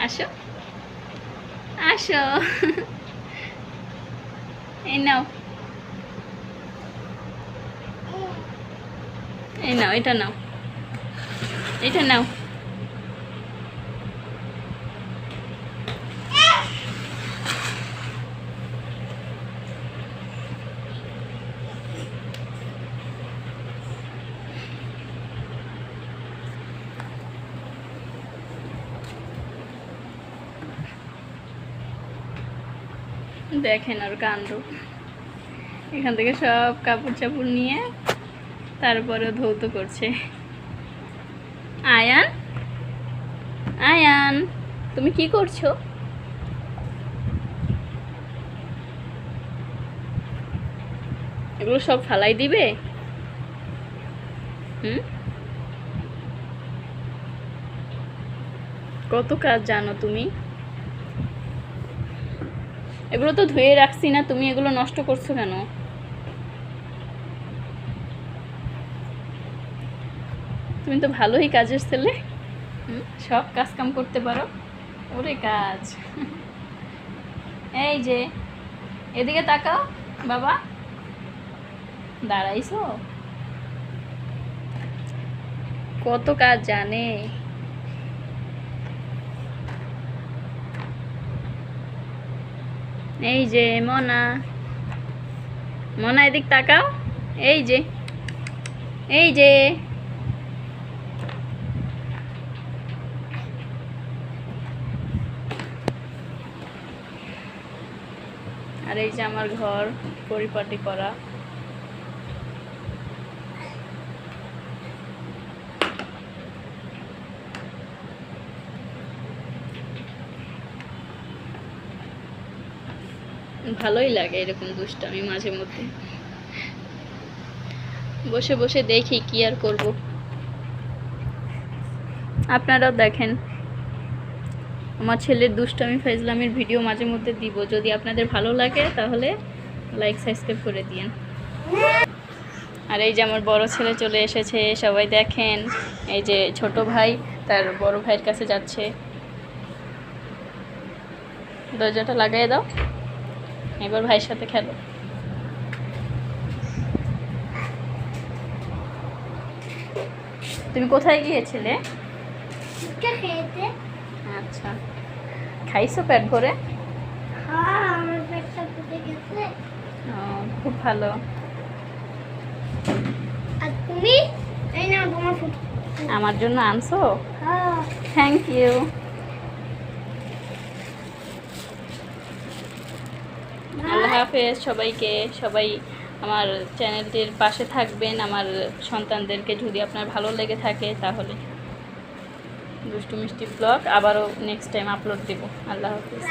আসো আসো, এই নাও, এই নাও, এটা নাও, এটা নাও। দেখেন আর কাণ্ড, এখান থেকে সব কাপড় চাপড় নিয়ে তারপরে ধৌত করছে। আয়ান, আয়ান, তুমি কি করছো? এগুলো সব ফালাই দিবে? কত কাজ জানো তুমি? এগুলো তো ধুয়ে রাখছি না, তুমি এগুলো নষ্ট করছো কেন? তুমি তো ভালোই কাজের ছেলে, সব কাজ কাম করতে পারো। ওরে কাজ, এই যে এদিকে তাকাও বাবা, দাঁড়াইছো? কত কাজ জানে। এই যে মনা, মনা এদিক তাকাও, এই যে, এই যে, আর এই যে আমার ঘর পরিপাটি করা। ভালোই লাগে এরকম দুষ্টামি মাঝে মধ্যে, বসে বসে দেখি কি আর করব। আপনারাও দেখেন, আমার ছেলের দুষ্টামি ফাইজলামের ভিডিও মাঝে মধ্যে দিব। যদি আপনাদের ভালো লাগে তাহলে লাইক সাবস্ক্রাইব করে দিন। আর এই যে আমার বড় ছেলে চলে এসেছে, সবাই দেখেন। এই যে ছোট ভাই তার বড় ভাইয়ের কাছে যাচ্ছে। দরজাটা লাগাই দাও, এবার ভাইয়ের সাথে খেলো। তুমি কোথায় গিয়েছিলে? আচ্ছা, খাইছো পেট ভরে? খুব ভালো। আমার জন্য আনছো? Thank you. আল্লাহ হাফেজ সবাইকে। সবাই আমার চ্যানেলটির পাশে থাকবেন। আমার সন্তানদেরকে যদি আপনার ভালো লেগে থাকে তাহলে দুষ্টু মিষ্টি ব্লগ আবারও নেক্সট টাইম আপলোড দেব। আল্লাহ হাফেজ।